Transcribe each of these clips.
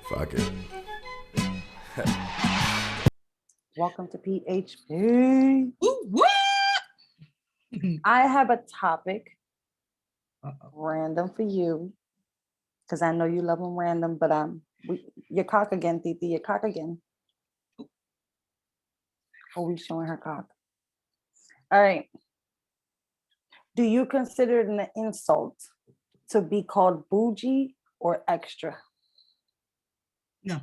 Fuck it. Welcome to PHP. What? I have a topic random for you because I know you love them random, but your cock again, Titi, your cock again. Oh, we showing her cock. All right. Do you consider it an insult to be called bougie or extra? No.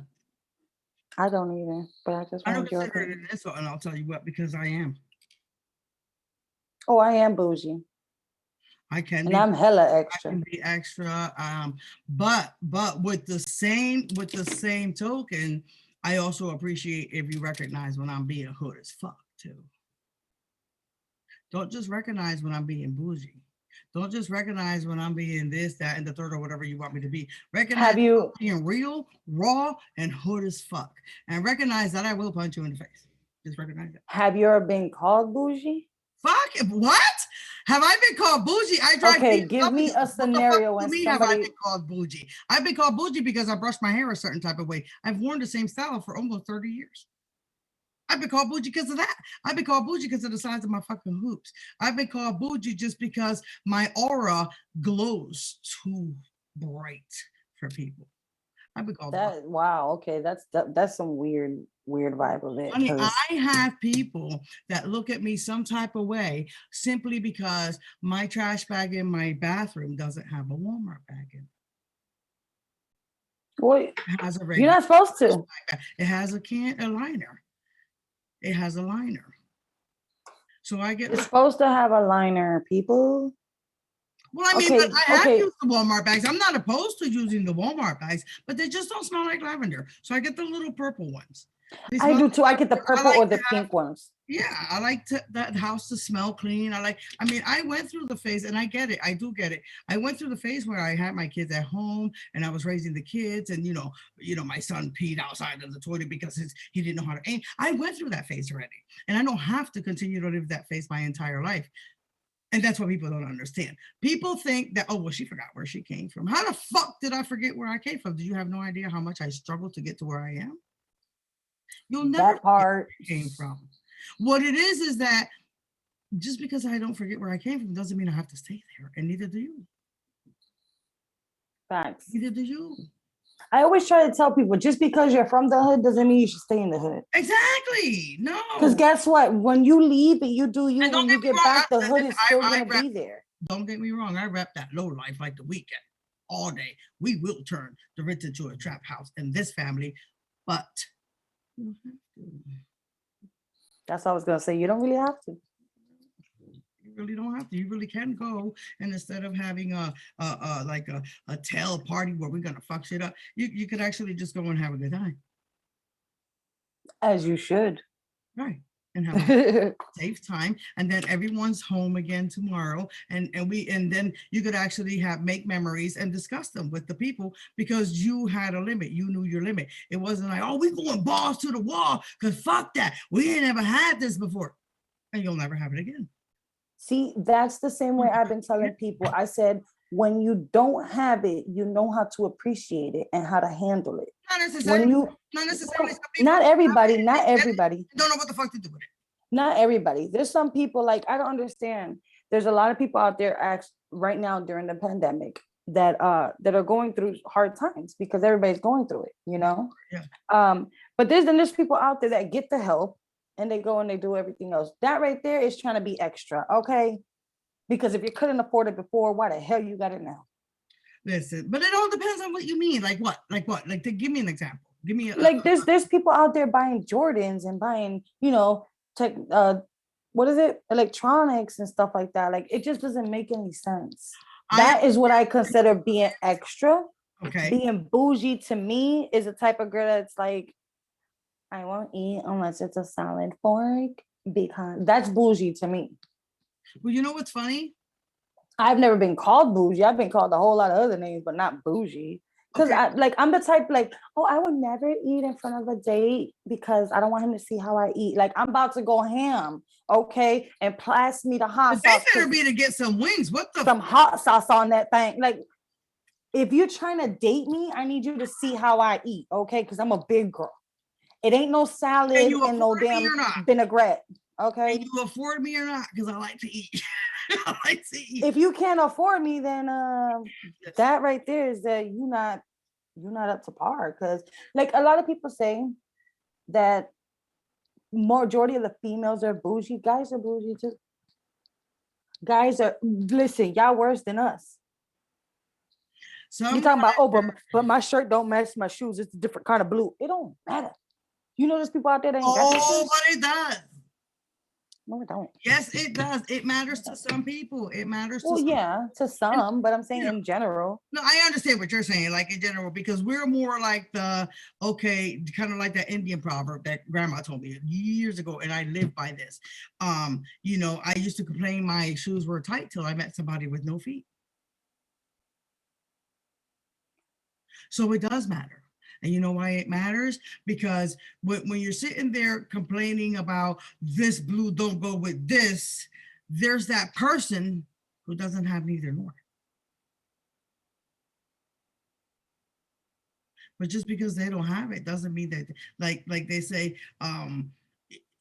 I don't either, but I just want your consider it an insult, and I'll tell you what, because I am. Oh, I am bougie. I can and be, I'm hella extra. I can be extra. But with the same token, I also appreciate if you recognize when I'm being hood as fuck too. Don't just recognize when I'm being bougie. Don't just recognize when I'm being this, that, and the third, or whatever you want me to be. Recognize Have you being real, raw, and hood as fuck. And recognize that I will punch you in the face. Just recognize that. Have you ever been called bougie? Fuck, what? Have I been called bougie? I drive. Okay, give me a scenario when somebody. Have I been called bougie? I've been called bougie because I brushed my hair a certain type of way. I've worn the same style for almost 30 years. I've been called bougie because of that. I've been called bougie because of the size of my fucking hoops. I've been called bougie just because my aura glows too bright for people. I've been called that. Wow. Okay, that's some weird vibe of it. Honey, I have people that look at me some type of way simply because my trash bag in my bathroom doesn't have a Walmart bag in it. Well, you're not supposed to. It has a liner. It has a liner. So I get. It's supposed to have a liner, people. Well, I mean, I have used the Walmart bags. I'm not opposed to using the Walmart bags, but they just don't smell like lavender. So I get the little purple ones. I do too. I get the purple or the pink ones. Yeah, I like that house to smell clean. I went through the phase, and I get it. I do get it. I went through the phase where I had my kids at home, and I was raising the kids, and my son peed outside of the toilet because he didn't know how to aim. I went through that phase already, and I don't have to continue to live that phase my entire life. And that's what people don't understand. People think that, oh, well, she forgot where she came from. How the fuck did I forget where I came from? Do you have no idea how much I struggled to get to where I am? You'll never that part came from. What it is that just because I don't forget where I came from doesn't mean I have to stay there, and neither do you. Facts. Neither do you. I always try to tell people, just because you're from the hood doesn't mean you should stay in the hood. Exactly. No. Because guess what? When you leave and you do you, and when you get back, the hood is still going to be there. Don't get me wrong. I rap that low life like the weekend all day. We will turn the rich into a trap house in this family, but you don't have to. That's what I was going to say. You don't really have to. You really don't have to. You really can go, and instead of having a tail party where we're gonna fuck shit up, you could actually just go and have a good time. As you should. Right. And have a safe time, and then everyone's home again tomorrow, and then you could actually make memories and discuss them with the people because you had a limit. You knew your limit. It wasn't like, oh, we going balls to the wall because fuck that, we ain't ever had this before, and you'll never have it again. See, that's the same way I've been telling people. I said, when you don't have it, you know how to appreciate it and how to handle it. Not necessarily. Not necessarily. Not everybody. Not everybody. Don't know what the fuck to do with it. Not everybody. There's some people, like, I don't understand. There's a lot of people out there right now during the pandemic that are going through hard times because everybody's going through it, Yeah. But there's people out there that get the help and they go and they do everything else. That right there is trying to be extra, okay? Because if you couldn't afford it before, why the hell you got it now? Listen, but it all depends on what you mean. Like what? Like what? Like, give me an example. Give me there's people out there buying Jordans and buying, what is it? Electronics and stuff like that. Like, it just doesn't make any sense. That is what I consider being extra. Okay. Being bougie to me is a type of girl that's like, I won't eat unless it's a salad fork, because that's bougie to me. Well, you know what's funny? I've never been called bougie. I've been called a whole lot of other names, but not bougie. Because I'm the type like, oh, I would never eat in front of a date because I don't want him to see how I eat. Like, I'm about to go ham, okay? And pass me the hot sauce. They better be to get some wings. What the? Some hot sauce on that thing. Like, if you're trying to date me, I need you to see how I eat, okay? Because I'm a big girl. It ain't no salad and no damn vinaigrette, okay? Can you afford me or not? Because I like to eat. I like to eat. If you can't afford me, then that right there is that you're not up to par. Because like a lot of people say that majority of the females are bougie. Guys are bougie too. Guys are, listen, y'all worse than us. You talking about, oh, but my shirt don't match my shoes. It's a different kind of blue. It don't matter. You know, there's people out there that ain't got that shit? But it does. No, it don't. Yes, it does. It matters to some people. It matters to some. Yeah, to some, but I'm saying in general. No, I understand what you're saying, like in general, because we're more like kind of like that Indian proverb that grandma told me years ago, and I live by this. I used to complain my shoes were tight till I met somebody with no feet. So it does matter. And you know why it matters? Because when you're sitting there complaining about this blue don't go with this, there's that person who doesn't have neither nor. But just because they don't have it doesn't mean that, like they say,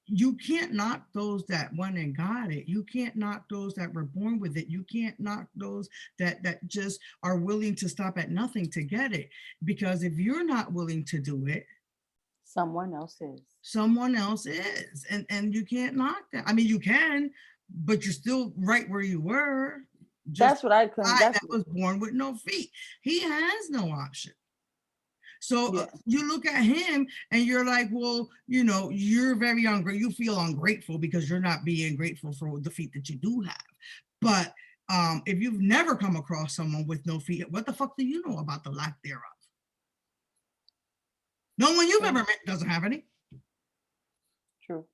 you can't knock those that went and got it. You can't knock those that were born with it. You can't knock those that just are willing to stop at nothing to get it. Because if you're not willing to do it, someone else is. Someone else is. And you can't knock that. I mean, you can, but you're still right where you were. That's what I claim. That was born with no feet. He has no option. So you look at him and you're like, well, you're very ungrateful. You feel ungrateful because you're not being grateful for the feet that you do have. But if you've never come across someone with no feet, what the fuck do you know about the lack thereof? No one you've ever met doesn't have any. True.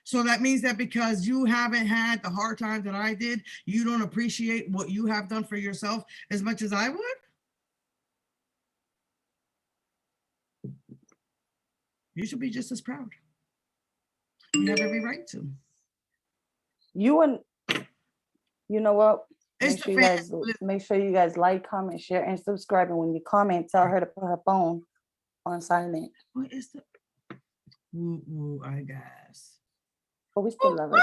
So that means that because you haven't had the hard time that I did, you don't appreciate what you have done for yourself as much as I would? You should be just as proud. You have every right to. You know what? Make sure you guys like, comment, share, and subscribe. And when you comment, tell her to put her phone on silent. What is the? I guess. But we still love it.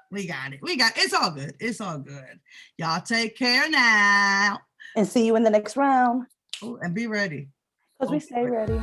We got it. It's all good. It's all good. Y'all take care now. And see you in the next round. Oh, and be ready. Because we stay ready.